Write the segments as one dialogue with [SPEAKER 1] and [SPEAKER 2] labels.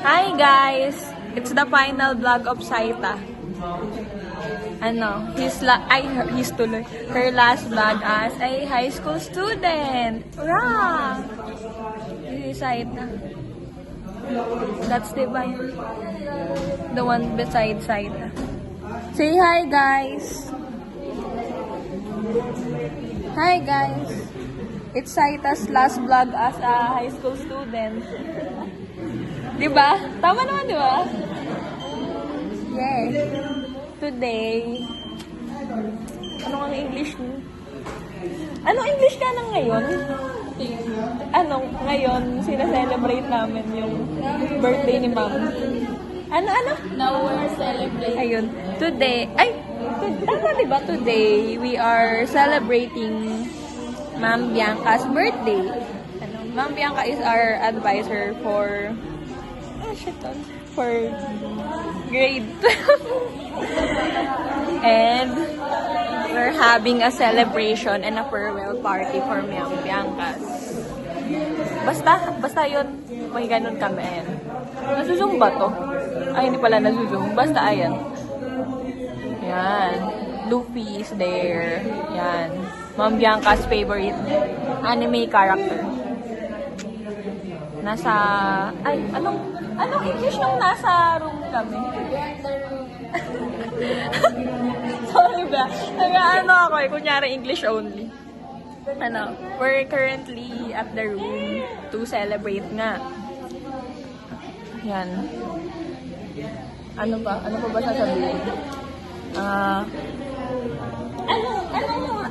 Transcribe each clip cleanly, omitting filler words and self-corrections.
[SPEAKER 1] Hi guys! It's the final vlog of Saita. He's tuloy. Her last vlog as a high school student. Hurrah! This is Saita. That's the one beside Saita. Say hi guys! Hi guys! It's Saita's last vlog as a high school student. Diba? Tama naman, diba? Yes. Today, anong English niyo? Anong English ka na ngayon? Ngayon, sinaselebrate namin yung birthday ni Ma'am.
[SPEAKER 2] Now we're celebrating.
[SPEAKER 1] Ayun. Tama diba? Today, we are celebrating Ma'am Bianca's birthday. Ma'am Bianca is our advisor for grade 12. And we're having a celebration and a farewell party for Ma'am Bianca's. Basta yun, may ganun kami. Ayan. Nasusung ba to? Ay, hindi pala nasusung. Basta ayan. Yan. Luffy is there. Yan. Ma'am Bianca's favorite anime character. Anong English nung nasa room kami? Sorry ba? Kunyari English only. We're currently at the room to celebrate nga. Yan. Ano pa ba sasabihin?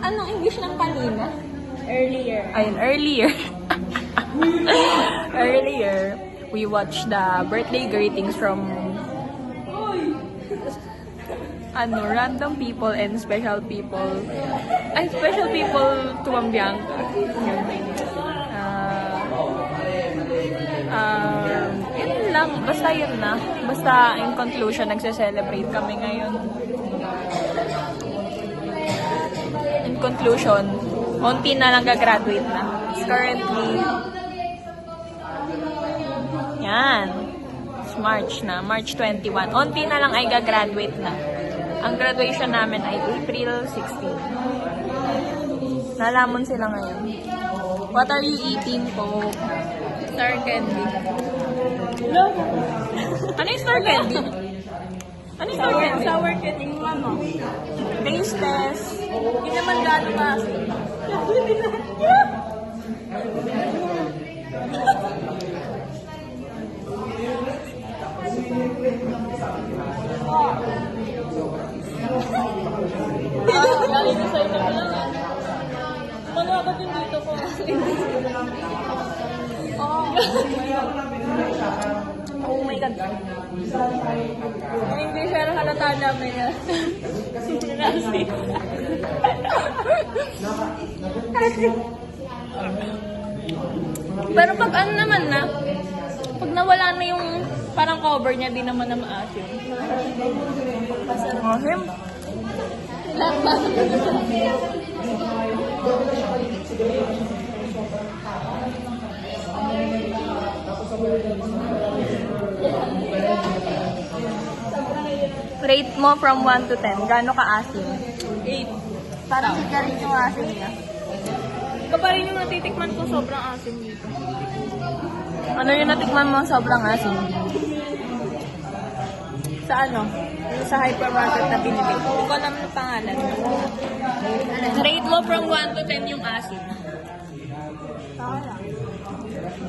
[SPEAKER 1] Anong English ng kanina?
[SPEAKER 2] Earlier.
[SPEAKER 1] Ayun, earlier. Earlier, we watched the birthday greetings from random people and special people. Ay, special people to Ma'am Bianca. Yun lang. Basta yun na. Basta in conclusion, nagse-celebrate kami ngayon. In conclusion, konti na lang gagraduate na. It's currently yan. It's March na. March 21. Onti na lang ay gagraduate na. Ang graduation namin ay April 16. Nalamon sila ngayon. What are you eating po?
[SPEAKER 2] Star candy.
[SPEAKER 1] Ano yung star candy? Ano yung star candy?
[SPEAKER 2] Sour candy yung ano.
[SPEAKER 1] Taste test.
[SPEAKER 2] Hindi naman gano'n kasi. Galing ko sa ito lang ah. Malabot yung dito ko.
[SPEAKER 1] Oh my God.
[SPEAKER 2] Yung English ano halata namin yan.
[SPEAKER 1] Pero pag pag nawala na yung parang cover niya, di naman na maasim. Maasim? Rate mo from 1 to 10. Gaano ka-asim?
[SPEAKER 2] 8.
[SPEAKER 1] Parang hindi ka rin yung asim niya.
[SPEAKER 2] Ikaw pa rin yung natitikman ko sobrang asim dito.
[SPEAKER 1] Ano yung natikman mo sobrang asim?
[SPEAKER 2] Sa ano? Sa hypermarket na binili ko. Hindi ko alam ng pangalan.
[SPEAKER 1] Rate mo from 1 to 10 yung asim.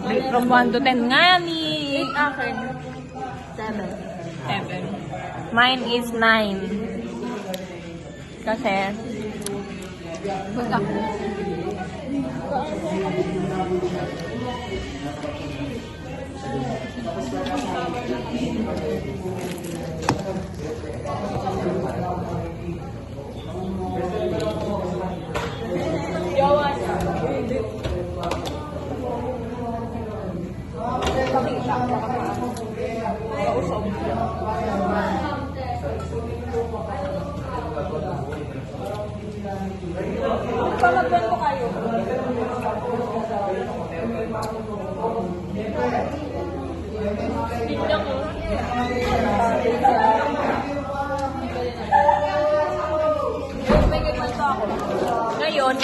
[SPEAKER 1] Rate from 1 to 10 nga ni.
[SPEAKER 2] 8 akin. 7.
[SPEAKER 1] 7. Mine is 9. Kasi basta
[SPEAKER 2] Pamagkwento kayo. Biglang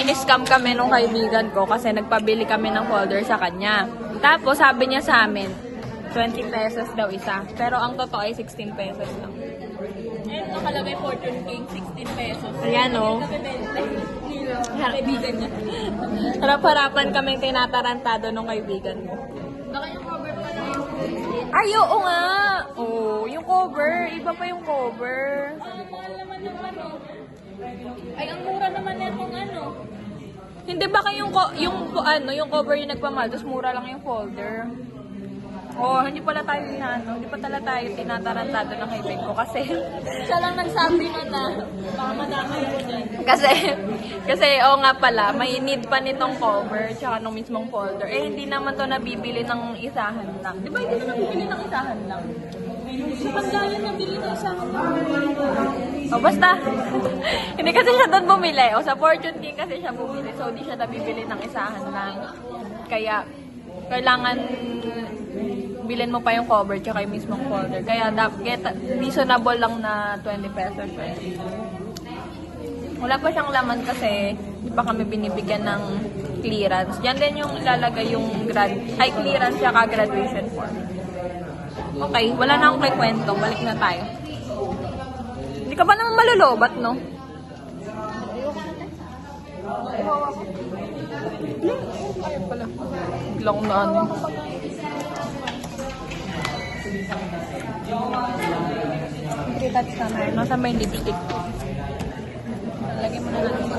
[SPEAKER 1] in-scam kami nung kaibigan ko kasi nagpabili kami ng folder sa kanya. Tapos sabi niya sa amin, 20 pesos daw isa. Pero ang totoo ay 16 pesos lang.
[SPEAKER 2] Eh, nakalagay Fortune King, 16 pesos.
[SPEAKER 1] Ayan o.
[SPEAKER 2] Kaibigan niya.
[SPEAKER 1] Harap-harapan kaming tinatarantado nung kaibigan mo.
[SPEAKER 2] Baka yung cover pa lang yung 16.
[SPEAKER 1] Ay, oo nga. Oo, yung cover. Iba pa yung cover.
[SPEAKER 2] Ang mahal naman ng ano. Ay, ang mura naman na itong ano.
[SPEAKER 1] Hindi ba yung cover yung nagpamahal, tapos mura lang yung folder? Oh, hindi pala tayo hindi pa tala tayo tinatarantado ng kaibigan ko kasi
[SPEAKER 2] Siya lang nagsabi na baka madami ko dyan.
[SPEAKER 1] kasi oo nga pala, may need pa nitong cover tsaka nung mismong folder. Eh, hindi naman to nabibili ng isahan lang. Di ba hindi na nabibili ng isahan lang?
[SPEAKER 2] Sa paglayan nabili na isang
[SPEAKER 1] O basta, hindi kasi siya doon bumili. O sa Fortune King kasi siya bumili. So, hindi siya nabibili ng isahan lang. Kaya, kailangan bilhin mo pa yung cover tsaka yung mismong folder. Kaya, reasonable lang na 20 pesos. Wala pa siyang laman kasi di pa kami binibigyan ng clearance. Yan din yung ilalagay yung clearance tsaka graduation form. Okay, wala na akong kwento. Balik na tayo. Hindi ka ba naman malulobat, no? Ayaw pala. Biglang na ano. Touch summer. Nasa may lipstick. Lagay mo na natin.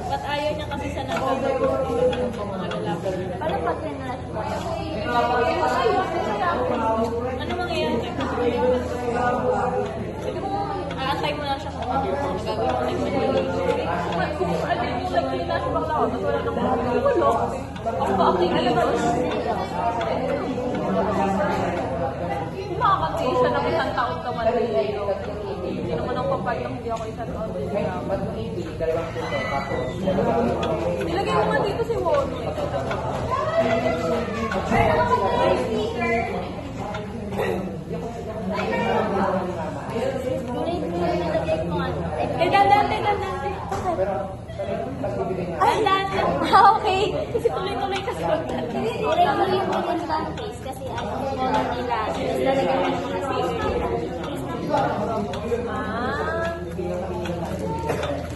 [SPEAKER 2] Ba't ayaw niya kasi sa nagkakaroon ng mga lalaki?
[SPEAKER 3] Paano pag pinalash mo?
[SPEAKER 2] Ano mangyayari? Aantay mo lang siya kung ano ang gagawin mo.
[SPEAKER 1] Kung alin yung nag-clearance bakla ako, tapos wala nang wala. Ako ba okay kilos? Makakatay siya ng isang taon naman dito. Hindi naman ang papayang hindi ako isang taon dito. Nilagay mo nga dito si Wono.
[SPEAKER 3] Okay.
[SPEAKER 2] Kasi tuloy-tuloy kasi
[SPEAKER 3] Tuloy-tuloy mo din sa face kasi ano nila. Tapos lalagyan mo ng mga sticker.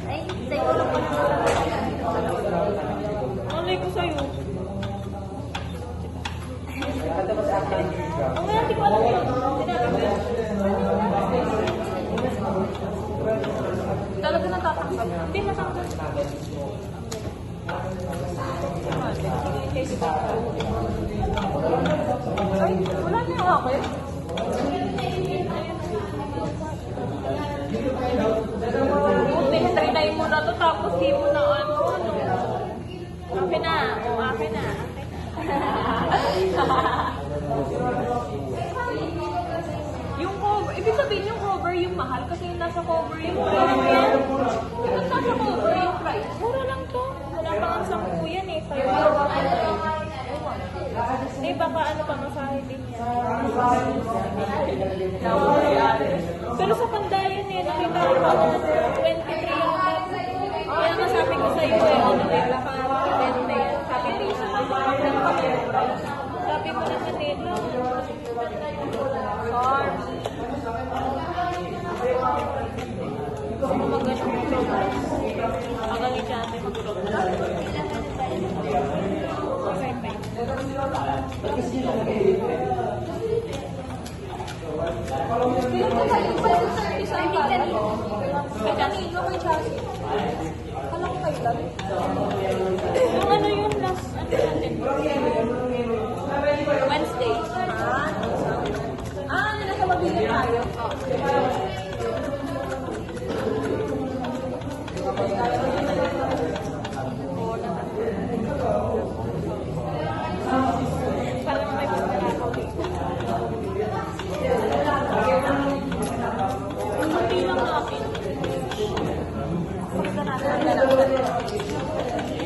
[SPEAKER 3] Ay, siguro po
[SPEAKER 2] Alay ko sa'yo. Ang ngayon, di ko alam yun.
[SPEAKER 1] Talaga natatanggal.
[SPEAKER 2] Hindi matanggal.
[SPEAKER 1] Ay, wala na yung akin. Buti, trinay mo na to tapos di mo na ano.
[SPEAKER 2] Akin na. Akin na.
[SPEAKER 1] Yung cover, ibig sabihin yung cover yung mahal kasi yung nasa cover yung price. Yung nasa cover yung price.
[SPEAKER 2] Mura lang to. Wala pa ang 10 yan eh. Eh, baka ano pa masahe din yan. Pero sa Pandayan eh, nakita ko pa. Sabi ko eh, ano eh, nakaka-dente. Sabi ko, sabi ko na Manila. Farm. Gusto mo mag-ganong mag-vlog. Hanggang i-chate mag-vlog. Yung ano yung last, ano natin? Wednesday. Ano na sa mabili tayo? Para may pagkakataon dito. Ang hindi lang natin. Pagka natin ang